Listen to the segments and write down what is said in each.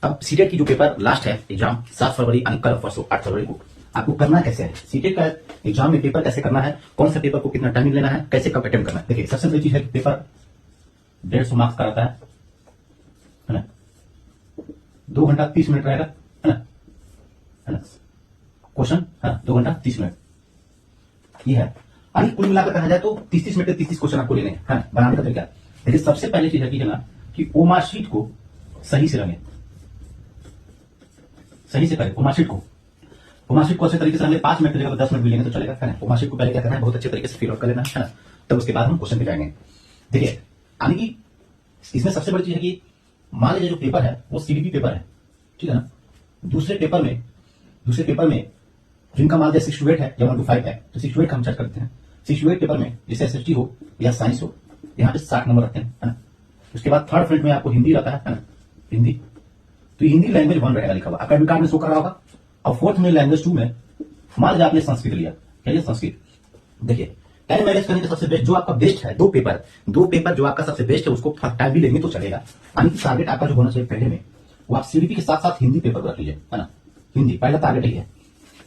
अब सीटेट की जो पेपर लास्ट है एग्जाम 7 फरवरी यानी कल परसों 8 फरवरी को आपको करना कैसे है, सीटेट का एग्जाम में पेपर कैसे करना है, कौन सा पेपर को कितना टाइमिंग लेना है, कैसे कब अटेम्प्ट करना है। देखिए सबसे बड़ी चीज है कि पेपर 150 मार्क्स का रहता है ना, 2 घंटा 30 मिनट रहेगा, है ना क्वेश्चन, 2 घंटा 30 मिनट ये है। अभी कुल मिलाकर कहा जाए तो 30 मिनट के 30 क्वेश्चन आपको लेने हैं, बनाने का तरीका। देखिए सबसे पहले चीज है ना कि ओमार शीट को सही से रंगे, सही से करें ओमार शीट को। ओमार शीट को अच्छे तरीके से रंगे, 5 मिनट लगेगा, 10 मिनट भी लेंगे तो चलेगा, है ना। ओमार शीट को पहले क्या करना है, बहुत अच्छे तरीके से फिल आउट कर लेना है ना, तब उसके बाद हम क्वेश्चन पे जाएंगे। देखिए यानी कि इसमें सबसे बड़ी चीज है कि मान लीजिए जो पेपर है वो सीडीपी पेपर है, ठीक है ना। दूसरे पेपर में जिनका मान लीजिए 6 to 8 है या 1 to 5 है, तो 6 to 8 का हम चर्चा करते हैं। 6 to 8 पेपर में जैसे एसएसटी हो या साइंस हो, यहाँ पे 60 नंबर रखते हैं, है ना। उसके बाद थर्ड फ्रंट में आपको हिंदी रहता है ना, हिंदी, तो हिंदी लैंग्वेज 1 रहेगा लिखा हुआ, अकेडमिक कार्ड में शो कर रहा होगा। और फोर्थ में लैंग्वेज 2 में मान लीजिए आपने संस्कृत लिया, क्या संस्कृत। देखिए टाइम मैनेज करने का सबसे बेस्ट जो आपका बेस्ट है, दो पेपर जो आपका सबसे बेस्ट है उसको टाइम भी लेंगे तो चलेगा। यानी कि टारगेट आपका जो होना चाहिए पहले में वो आप सीडीपी के साथ साथ हिंदी पेपर को रख लीजिए, है ना। हिंदी पहला टारगेट ही है,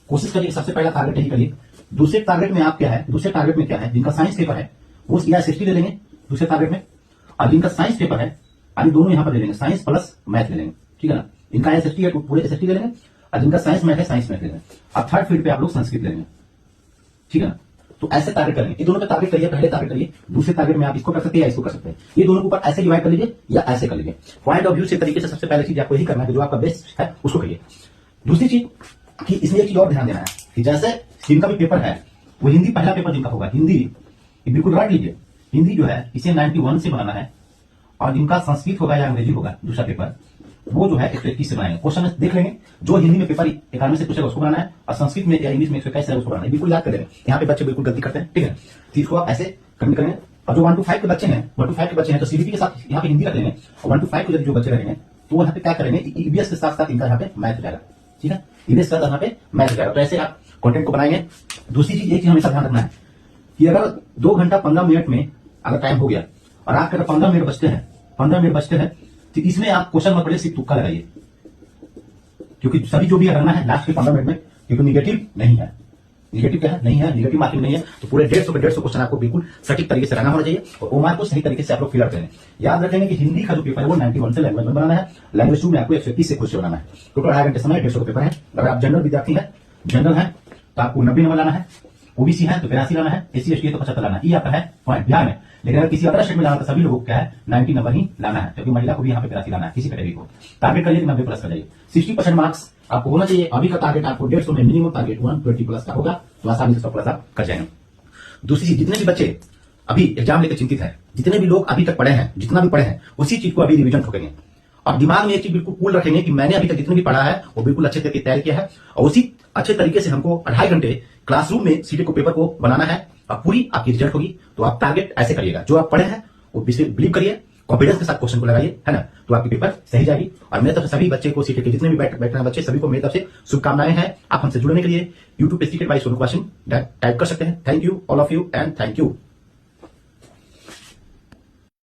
कोशिश करिए सबसे पहला टारगेट यही करिए। दूसरे टारगेट में आप क्या है, दूसरे टारगेट में क्या है, जिनका साइंस पेपर है वो या एसएसटी ले लेंगे दूसरे टारगेट में, और जिनका साइंस पेपर है यानी दोनों यहां पर ले लेंगे, साइंस प्लस मैथ ले लेंगे, ठीक है ना। इनका एसएसटी है तो पूरे एसएसटी ले लेंगे, और जिनका साइंस मैथ है साइंस मैथ ले लेंगे, और थर्ड फील्ड पे आप लोग संस्कृत ले लेंगे, ठीक है ना। तो ऐसे टारगेट करेंगे, ये दोनों पे टारगेट करिए, पहले टारगेट करिए, दूसरे टारगेट में आप इसको कर सकते हैं या इसको कर सकते हैं, ये दोनों के ऊपर ऐसे डिवाइड कर लीजिए या ऐसे कर लीजिए। पॉइंट ऑफ व्यू से तरीके से सबसे पहले चीज आपको यही करना है, जो आपका बेस्ट है उसको करिए। दूसरी चीज कि इसमें एक चीज और ध्यान देना है कि जैसे जिनका भी पेपर है वो हिंदी पहला पेपर जिनका होगा हिंदी, बिल्कुल रट लीजिए, हिंदी जो है इसे 91 से बनाना है, और जिनका संस्कृत होगा या अंग्रेजी होगा दूसरा पेपर वो जो है 121 से बनाएंगे। क्वेश्चन देख लेंगे, जो हिंदी में पेपर 91 से पूछेगा उसको बनाना है, और संस्कृत में या इंग्लिश में 121 से उसको बनाना है, बिल्कुल याद कर लेंगे। यहाँ पे बच्चे बिल्कुल गलती करते हैं, ठीक है। तो इसको आप ऐसे कमेंट करेंगे, और जो 1 to 5 के बच्चे हैं, 1 to 5 के बच्चे हैं तो सीडीपी के साथ यहाँ पे हिंदी रख लेंगे, और 1 to 5 के जो बच्चे रहेंगे तो यहाँ पे क्या करेंगे, ईबीएस के साथ साथ इनका यहाँ पे मैथ जाएगा, ठीक है, ईबीएस का यहाँ पे मैथ जाएगा। तो ऐसे आप कंटेंट को बनाएंगे। दूसरी चीज एक चीज हमेशा ध्यान रखना है कि अगर 2 घंटा 15 मिनट में अगर टाइम हो गया और आपके अगर 15 मिनट बचते हैं तो इसमें आप क्वेश्चन मत पढ़िए, सिर्फ तुक्का लगाइए, क्योंकि सभी जो भी रखना है लास्ट के 15 मिनट में, क्योंकि निगेटिव नहीं है, निगेटिव क्या है, नहीं है, निगेटिव मार्किंग नहीं है। तो पूरे 150 क्वेश्चन आपको बिल्कुल सटीक तरीके से रहना होना चाहिए, और ओमार को सही तरीके से आप लोग फिल आउट करें। याद रखेंगे कि हिंदी का जो पेपर है वो 91 से लैंग्वेज में बनाना है, लैंग्वेज 2 में आपको 121 से क्वेश्चन बनाना है। टोटल 2.5 घंटे समय, 150 का पेपर है। अगर आप जनरल विद्यार्थी है, जनरल है तो आपको 90 नंबर लाना है, ओबीसी है तो 82 लाना है, एससी एसटी है तो 75 लाना है, ये आपका है पॉइंट बिहार में। लेकिन अगर किसी अदर स्टेट में लाना तो सभी लोगों को क्या है 90 नंबर ही लाना है, क्योंकि महिला को भी यहाँ पे 82 लाना है, किसी कैटेगरी को। टारगेट करिए 90 प्लस कर जाइए, 60% मार्क्स आपको होना चाहिए। अभी का टारगेट आपको 150 में मिनिमम टारगेट 120 प्लस का होगा, तो आसानी से 100 प्लस आप कर जाएंगे। दूसरी चीज, जितने भी बच्चे अभी एग्जाम लेकर चिंतित है, जितने भी लोग अभी तक पढ़े हैं, जितना भी पढ़े हैं उसी चीज को अभी रिविजन ठोकेंगे, और दिमाग में एक चीज बिल्कुल कूल रखेंगे कि मैंने अभी तक जितने भी पढ़ा है वो बिल्कुल अच्छे तरीके तैयार किया है, और उसी अच्छे तरीके से हमको 2.5 घंटे क्लासरूम में सीटेट को पेपर को बनाना है, और पूरी आपकी रिजल्ट होगी। तो आप टारगेट ऐसे करिएगा, जो आप पढ़े हैं वो बिलीव करिए, कॉन्फिडेंस के साथ क्वेश्चन को लगाइए, है ना, तो आपकी पेपर सही जाएगी। और मेरे तरफ से सभी बच्चे को सीटेट के जितने भी बैठ रहे हैं बच्चे सभी को मेरी तरफ से शुभकामनाएं हैं। आप हमसे जुड़ने के लिए यूट्यूब पे CTET by Sonu question type कर सकते हैं। Thank you all of you and thank you.